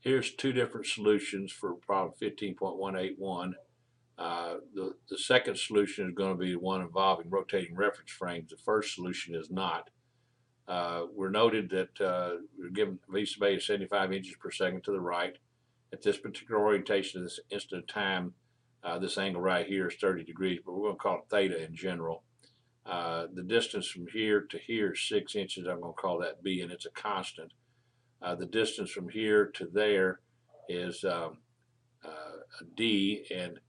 Here's two different solutions for problem 15.181. The second solution is going to be the one involving rotating reference frames. The first solution is not. We're noted that we're given V sub A is 75 inches per second to the right. At this particular orientation, this instant of time, this angle right here is 30 degrees, but we're going to call it theta in general. The distance from here to here is 6 inches. I'm going to call that B, and it's a constant. The distance from here to there is D, and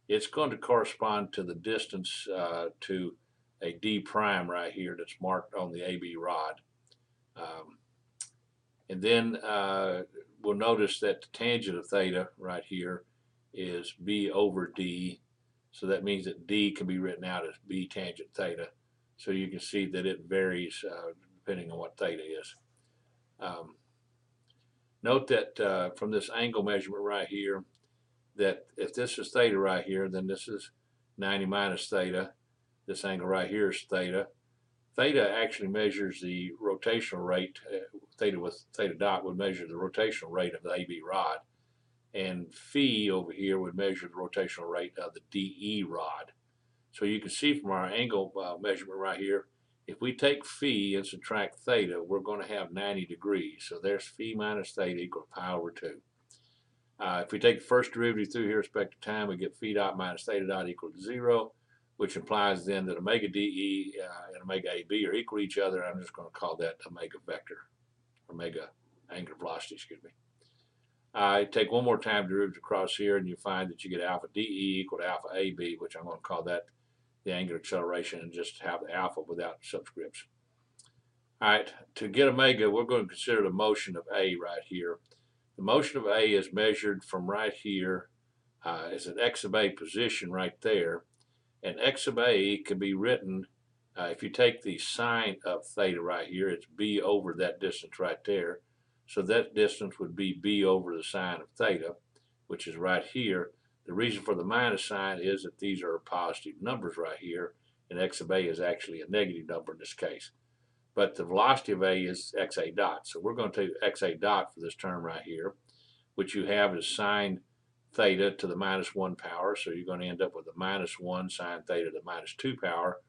it's going to correspond to the distance to a D prime right here that's marked on the AB rod. And then we'll notice that the tangent of theta right here is B over D. So that means that D can be written out as B tangent theta. So you can see that it varies depending on what theta is. Note that from this angle measurement right here, that if this is theta right here, then this is 90 minus theta. This angle right here is theta. Theta actually measures the rotational rate. Theta with theta dot would measure the rotational rate of the AB rod. And phi over here would measure the rotational rate of the DE rod. So you can see from our angle measurement right here, if we take phi and subtract theta, we're going to have 90 degrees. So there's phi minus theta equal to pi over 2. If we take the first derivative through here respect to time, we get phi dot minus theta dot equal to 0, which implies then that omega DE and omega AB are equal to each other. I'm just going to call that omega vector, omega angular velocity, excuse me. Take one more time derivative across here, and you find that you get alpha DE equal to alpha AB, which I'm going to call that the angular acceleration, and just have the alpha without subscripts. All right, to get omega, we're going to consider the motion of A right here. The motion of A is measured from right here as an x sub A position right there. And x sub A can be written, if you take the sine of theta right here, it's B over that distance right there. So that distance would be B over the sine of theta, which is right here. The reason for the minus sign is that these are positive numbers right here, and x sub A is actually a negative number in this case. But the velocity of A is xa dot. So we're going to take xa dot for this term right here, which you have is sine theta to the minus 1 power. So you're going to end up with a minus 1 sine theta to the minus 2 power,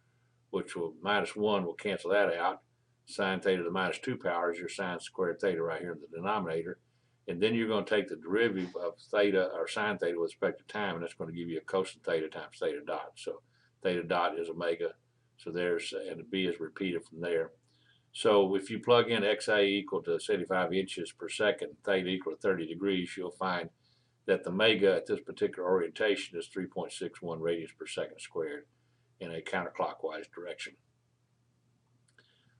which will minus 1 will cancel that out. Sine theta to the minus 2 power is your sine squared theta right here in the denominator. And then you're going to take the derivative of theta or sine theta with respect to time, and that's going to give you a cosine theta times theta dot. So theta dot is omega. So there's, and the B is repeated from there. So if you plug in XA equal to 75 inches per second, theta equal to 30 degrees, you'll find that the omega at this particular orientation is 3.61 radians per second squared in a counterclockwise direction.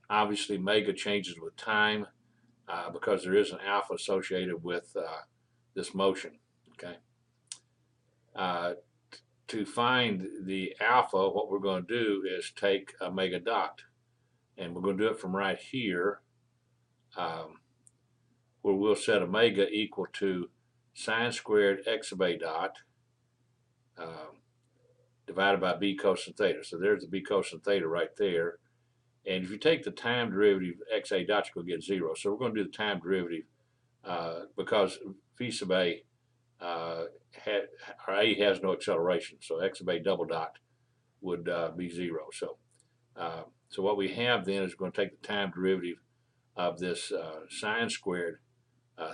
Obviously, omega changes with time because there is an alpha associated with this motion. Okay. To find the alpha, what we're going to do is take omega dot, and we're going to do it from right here, where we'll set omega equal to sine squared x sub A dot divided by b cosine theta. So there's the b cosine theta right there. And if you take the time derivative, xa dot, you're going to get 0. So we're going to do the time derivative because phi sub A, A has no acceleration. So x sub A double dot would be 0. So what we have then is going to take the time derivative of this sine squared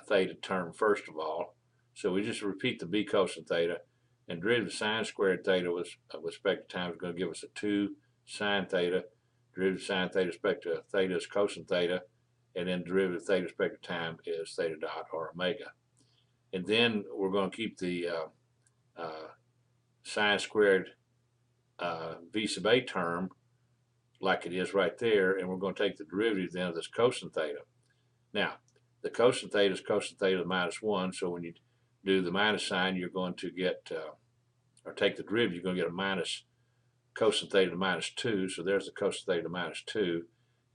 theta term first of all. So we just repeat the b cosine theta, and derivative of sine squared theta with respect to time is going to give us a 2 sine theta. Derivative of sine theta with respect to theta is cosine theta, and then derivative of theta with respect to time is theta dot or omega. And then we're going to keep the sine squared v sub A term like it is right there, and we're going to take the derivative then of this cosine theta. Now, the cosine theta is cosine theta to the minus 1, so when you do the minus sign, you're going to get, or take the derivative, you're going to get a minus cosine theta to minus 2, so there's the cosine theta to minus 2,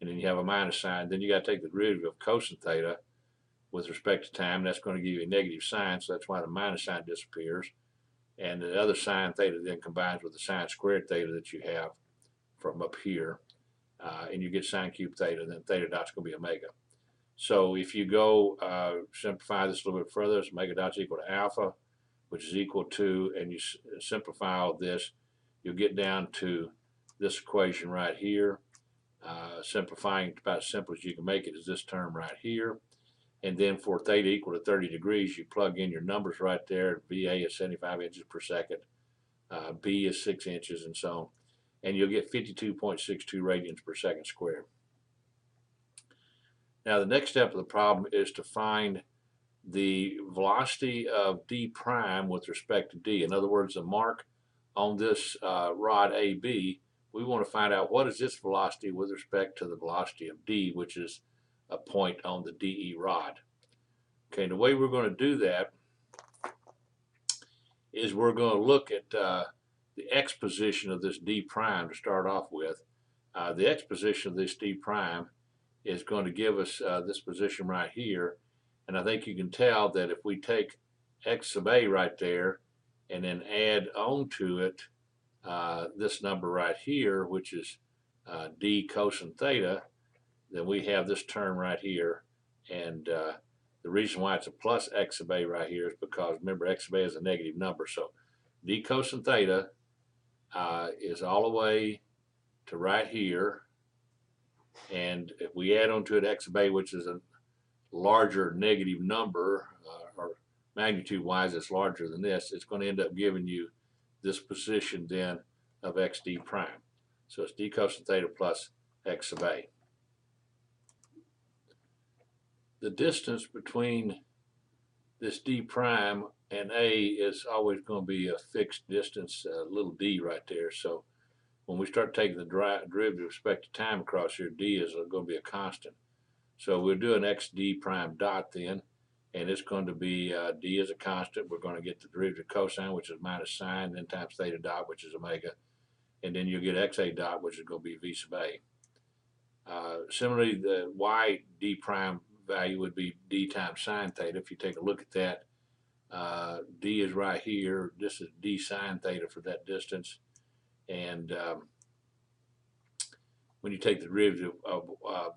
and then you have a minus sign. Then you got to take the derivative of cosine theta with respect to time. That's going to give you a negative sign, so that's why the minus sign disappears. And the other sine theta then combines with the sine squared theta that you have from up here, and you get sine cubed theta, and then theta dot's going to be omega. So if you go simplify this a little bit further, so omega dot is equal to alpha, which is equal to, and you simplify all this, you'll get down to this equation right here. Simplifying about as simple as you can make it is this term right here. And then for theta equal to 30 degrees, you plug in your numbers right there. VA is 75 inches per second. B is 6 inches, and so on. And you'll get 52.62 radians per second squared. Now the next step of the problem is to find the velocity of d prime with respect to d. In other words, the mark on this rod AB, we want to find out what is this velocity with respect to the velocity of d, which is a point on the DE rod. Okay, the way we're going to do that is we're going to look at the x position of this d prime to start off with. The x position of this d prime is going to give us this position right here, and I think you can tell that if we take x sub a right there and then add on to it this number right here, which is d cosine theta, then we have this term right here. And the reason why it's a plus x sub a right here is because, remember, x sub a is a negative number. So d cosine theta is all the way to right here. And if we add on to it x sub a, which is a larger negative number, or magnitude-wise it's larger than this, it's going to end up giving you this position then of xd prime. So it's d cosine theta plus x sub a. The distance between this d prime and a is always going to be a fixed distance, little d right there. So when we start taking the derivative with respect to time across here, d is going to be a constant. So we'll do an xd prime dot then, and it's going to be d is a constant. We're going to get the derivative cosine, which is minus sine, then times theta dot, which is omega, and then you'll get xa dot, which is going to be v sub a. Similarly, the y d prime value would be d times sine theta. If you take a look at that, d is right here. This is d sine theta for that distance, and when you take the derivative of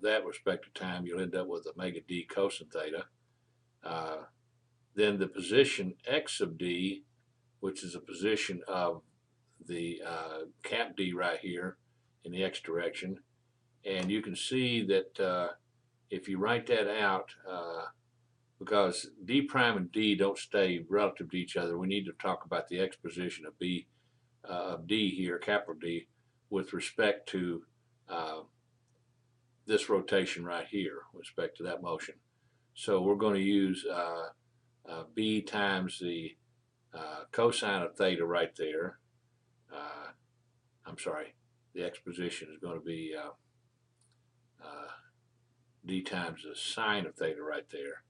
that respective time, you'll end up with omega d cosine theta. Then the position x sub d, which is a position of the cap d right here in the x direction, and you can see that if you write that out, because d prime and d don't stay relative to each other, we need to talk about the x position of b of d here, capital D, with respect to this rotation right here, with respect to that motion. So we're going to use b times the cosine of theta right there. I'm sorry, the x position is going to be d times the sine of theta right there,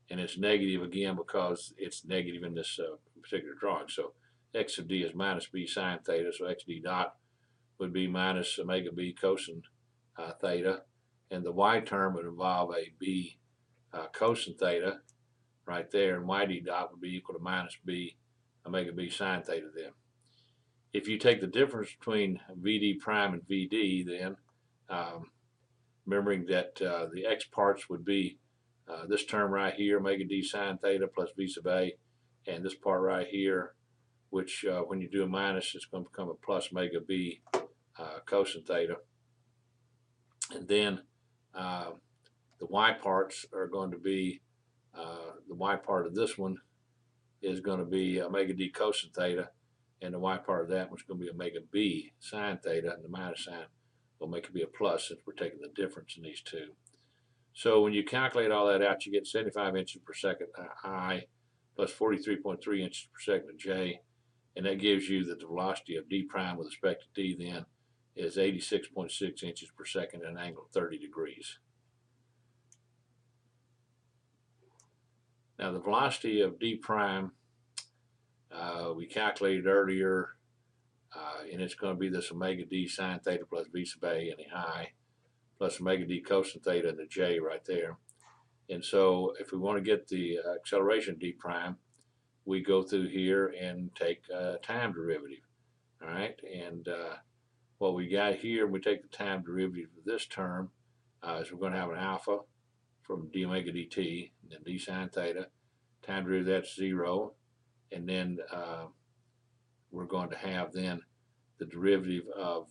and it's negative again because it's negative in this particular drawing. So x sub d is minus b sine theta, so xd dot would be minus omega b cosine theta, and the y term would involve a b cosine theta right there, and yd dot would be equal to minus b omega b sine theta then. If you take the difference between vd prime and vd, then remembering that the x parts would be this term right here, omega d sine theta plus v sub a, and this part right here, which when you do a minus, it's going to become a plus omega b cosine theta. And then the y parts are going to be, the y part of this one is going to be omega d cosine theta, and the y part of that one's going to be omega b sine theta, and the minus sign will make it be a plus since we're taking the difference in these two. So when you calculate all that out, you get 75 inches per second I plus 43.3 inches per second J, and that gives you that the velocity of d prime with respect to d then is 86.6 inches per second at an angle of 30 degrees. Now the velocity of d prime we calculated earlier, and it's going to be this omega d sine theta plus v sub a in the I plus omega d cosine theta in the J right there. And so if we want to get the acceleration d prime, we go through here and take time derivative. All right, and what we got here, we take the time derivative of this term, is we're going to have an alpha from d omega dt, and then d sine theta, time derivative that's 0, and then we're going to have then the derivative of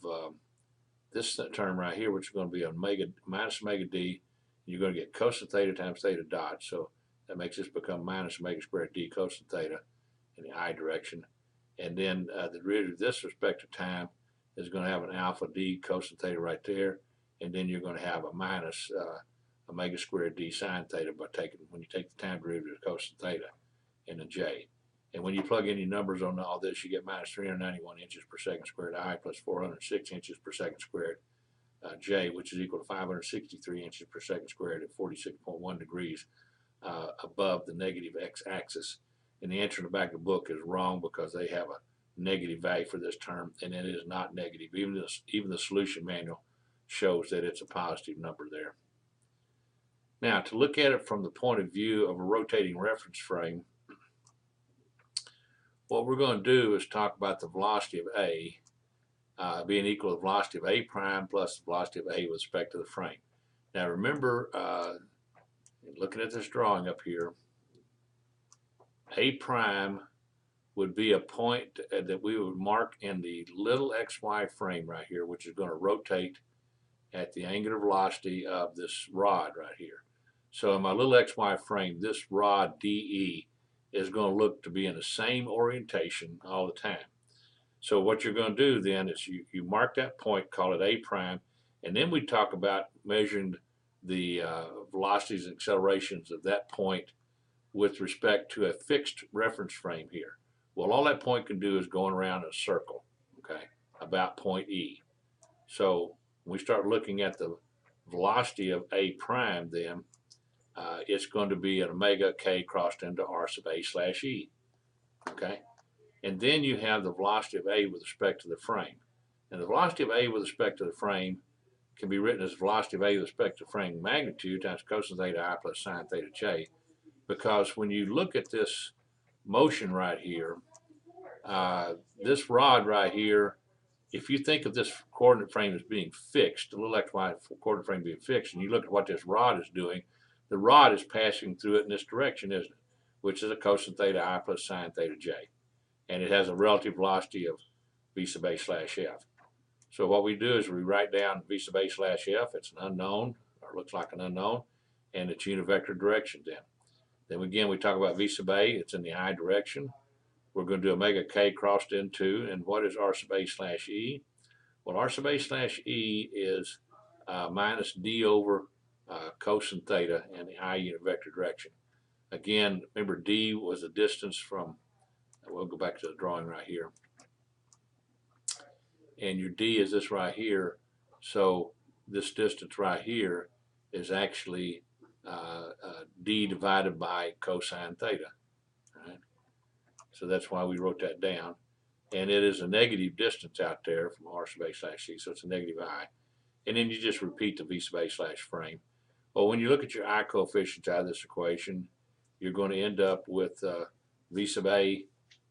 this term right here, which is going to be omega minus omega d. You're going to get cosine theta times theta dot, so that makes this become minus omega squared d cosine theta in the I direction. And then the derivative of this with respect to time is going to have an alpha d cosine theta right there, and then you're going to have a minus omega squared d sine theta by taking, when you take the time derivative of cosine theta in a j. And when you plug in your numbers on all this, you get minus 391 inches per second squared I plus 406 inches per second squared J, which is equal to 563 inches per second squared at 46.1 degrees above the negative x-axis. And the answer in the back of the book is wrong because they have a negative value for this term, and it is not negative. Even the solution manual shows that it's a positive number there. Now, to look at it from the point of view of a rotating reference frame, what we're going to do is talk about the velocity of A being equal to the velocity of A prime plus the velocity of A with respect to the frame. Now remember, looking at this drawing up here, A prime would be a point that we would mark in the little xy frame right here, which is going to rotate at the angular velocity of this rod right here. So in my little xy frame, this rod DE is going to look to be in the same orientation all the time. So what you're going to do then is you mark that point, call it A prime, and then we talk about measuring the velocities and accelerations of that point with respect to a fixed reference frame here. Well, all that point can do is going around a circle, okay, about point E. So when we start looking at the velocity of A prime, then it's going to be an omega k crossed into r sub A slash E, okay? And then you have the velocity of A with respect to the frame. And the velocity of A with respect to the frame can be written as velocity of A with respect to frame magnitude times cosine theta I plus sine theta j, because when you look at this motion right here, this rod right here, if you think of this coordinate frame as being fixed, the little xy coordinate frame being fixed, and you look at what this rod is doing, the rod is passing through it in this direction, isn't it? Which is a cosine theta I plus sine theta j. And it has a relative velocity of v sub a slash f. So what we do is we write down v sub a slash f. It's an unknown, or looks like an unknown, and it's univector direction then. Then again, we talk about v sub a. It's in the I direction. We're going to do omega k crossed into, and what is r sub a slash e? Well, r sub a slash e is minus d over cosine theta in the I univector direction. Again, remember d was the distance from, we'll go back to the drawing right here. And your d is this right here. So this distance right here is actually d divided by cosine theta. Right? So that's why we wrote that down. And it is a negative distance out there from r sub a slash c, so it's a negative I. And then you just repeat the v sub a slash frame. Well, when you look at your I coefficients out of this equation, you're going to end up with v sub a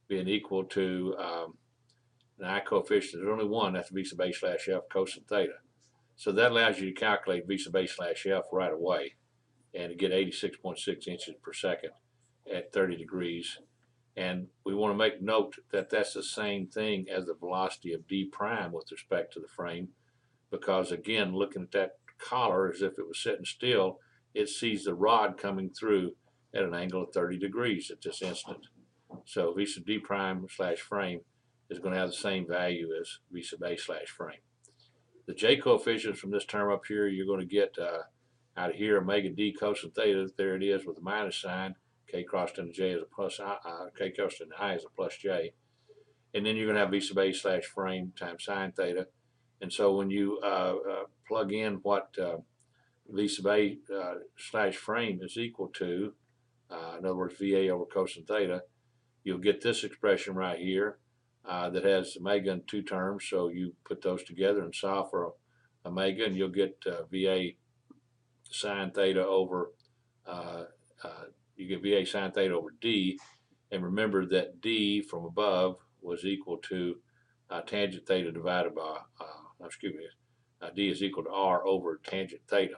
being equal to an I coefficient. There's only one, that's v sub a slash f cosine theta. So that allows you to calculate v sub a slash f right away and to get 86.6 inches per second at 30 degrees. And we want to make note that that's the same thing as the velocity of d prime with respect to the frame, because again, looking at that collar as if it was sitting still, it sees the rod coming through at an angle of 30 degrees at this instant. So v sub d prime slash frame is going to have the same value as v sub a slash frame. The j coefficients from this term up here, you're going to get out of here omega d cosine theta. There it is with the minus sign. K crossed into j is a plus I, k crossed into I is a plus j. And then you're going to have v sub a slash frame times sine theta. And so when you plug in what v sub a slash frame is equal to, in other words, VA over cosine theta, you'll get this expression right here that has omega in two terms. So you put those together and solve for omega, and you'll get VA sine theta over, you get VA sine theta over D. And remember that D from above was equal to tangent theta divided by, D is equal to R over tangent theta.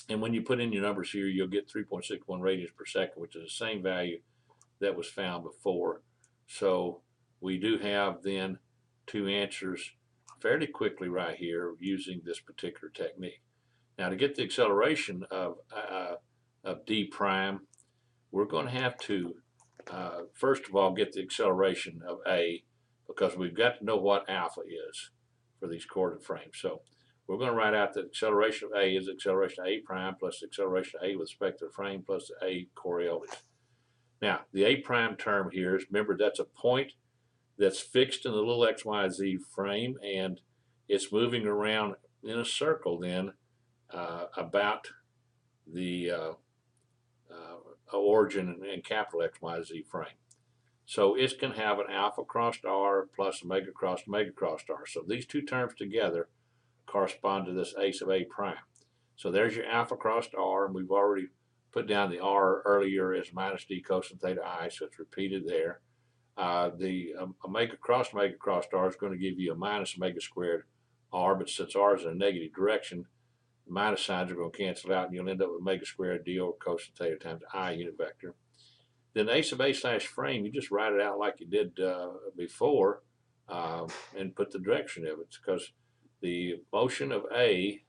And when you put in your numbers here, you'll get 3.61 radians per second, which is the same value that was found before. So we do have then two answers fairly quickly right here using this particular technique. Now to get the acceleration of D prime, we're going to have to first of all get the acceleration of A, because we've got to know what alpha is for these coordinate frames. So we're going to write out that acceleration of A is acceleration of A prime plus the acceleration of A with respect to the frame plus the A Coriolis. Now, the A prime term here is, remember, that's a point that's fixed in the little x, y, z frame, and it's moving around in a circle then about the origin and capital X, Y, Z frame. So it's going to have an alpha crossed R plus omega crossed R. So these two terms together correspond to this A sub A prime. So there's your alpha crossed R, and we've already put down the R earlier as minus D cosine theta I, so it's repeated there. The omega crossed R is going to give you a minus omega squared R, but since R is in a negative direction, the minus signs are going to cancel out, and you'll end up with omega squared D over cosine theta times I unit vector. Then A sub A slash frame, you just write it out like you did before and put the direction of it, because the motion of A,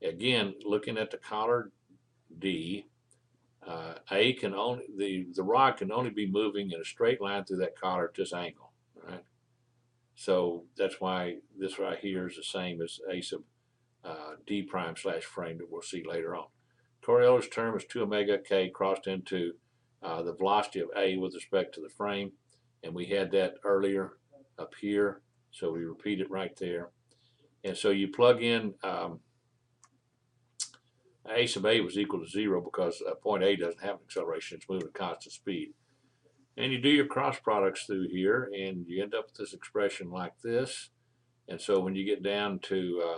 again, looking at the collar D, A can only, the rod can only be moving in a straight line through that collar at this angle, right? So that's why this right here is the same as A sub D prime slash frame that we'll see later on. Coriolis term is 2 omega k crossed into the velocity of A with respect to the frame, and we had that earlier up here, so we repeat it right there. And so you plug in A sub A was equal to 0 because point A doesn't have an acceleration, it's moving at constant speed. And you do your cross products through here, and you end up with this expression like this. And so when you get down to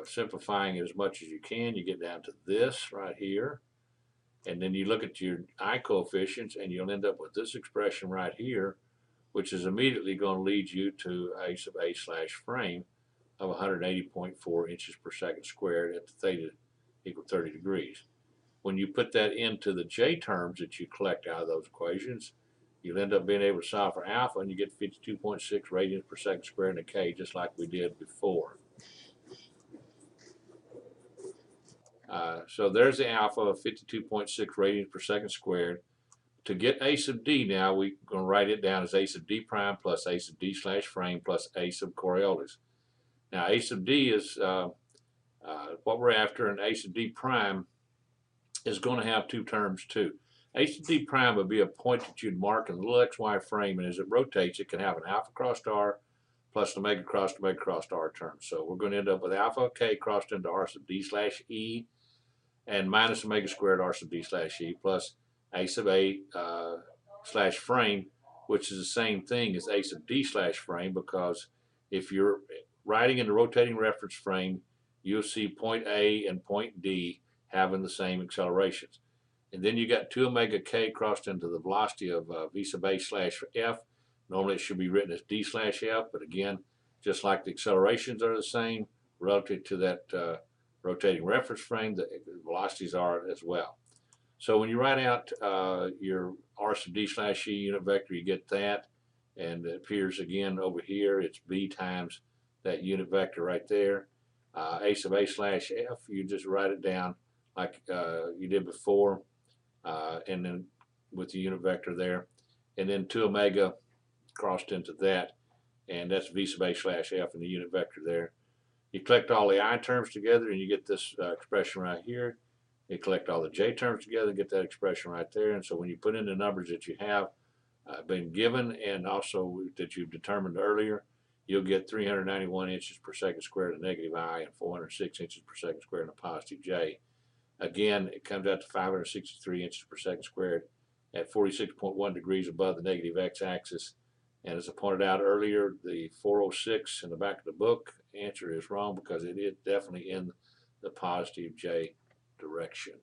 simplifying it as much as you can, you get down to this right here. And then you look at your I coefficients, and you'll end up with this expression right here, which is immediately going to lead you to A sub A slash frame of 180.4 inches per second squared at the theta equal 30 degrees. When you put that into the J terms that you collect out of those equations, you'll end up being able to solve for alpha, and you get 52.6 radians per second squared in a K, just like we did before. So there's the alpha of 52.6 radians per second squared. To get A sub D now, we're going to write it down as A sub D prime plus A sub D slash frame plus A sub Coriolis. Now A sub D is what we're after, and A sub D prime is going to have two terms too. A sub D prime would be a point that you'd mark in the little XY frame, and as it rotates, it can have an alpha crossed R plus an omega crossed R term. So we're going to end up with alpha K crossed into R sub D slash E and minus omega squared R sub D slash E plus A sub A slash frame, which is the same thing as A sub D slash frame, because if you're writing in the rotating reference frame, you'll see point A and point D having the same accelerations. And then you got 2 omega k crossed into the velocity of V sub A slash F. Normally it should be written as D slash F, but again, just like the accelerations are the same relative to that rotating reference frame, the velocities are as well. So when you write out your R sub D slash E unit vector, you get that, and it appears again over here, it's B times that unit vector right there. A sub A slash F, you just write it down like you did before, and then with the unit vector there, and then 2 omega crossed into that, and that's V sub A slash F in the unit vector there. You collect all the I terms together, and you get this expression right here. You collect all the J terms together and get that expression right there. And so when you put in the numbers that you have been given, and also that you've determined earlier, you'll get 391 inches per second squared in negative I and 406 inches per second squared in a positive J. Again, it comes out to 563 inches per second squared at 46.1 degrees above the negative x-axis. And as I pointed out earlier, the 406 in the back of the book answer is wrong, because it is definitely in the positive J direction.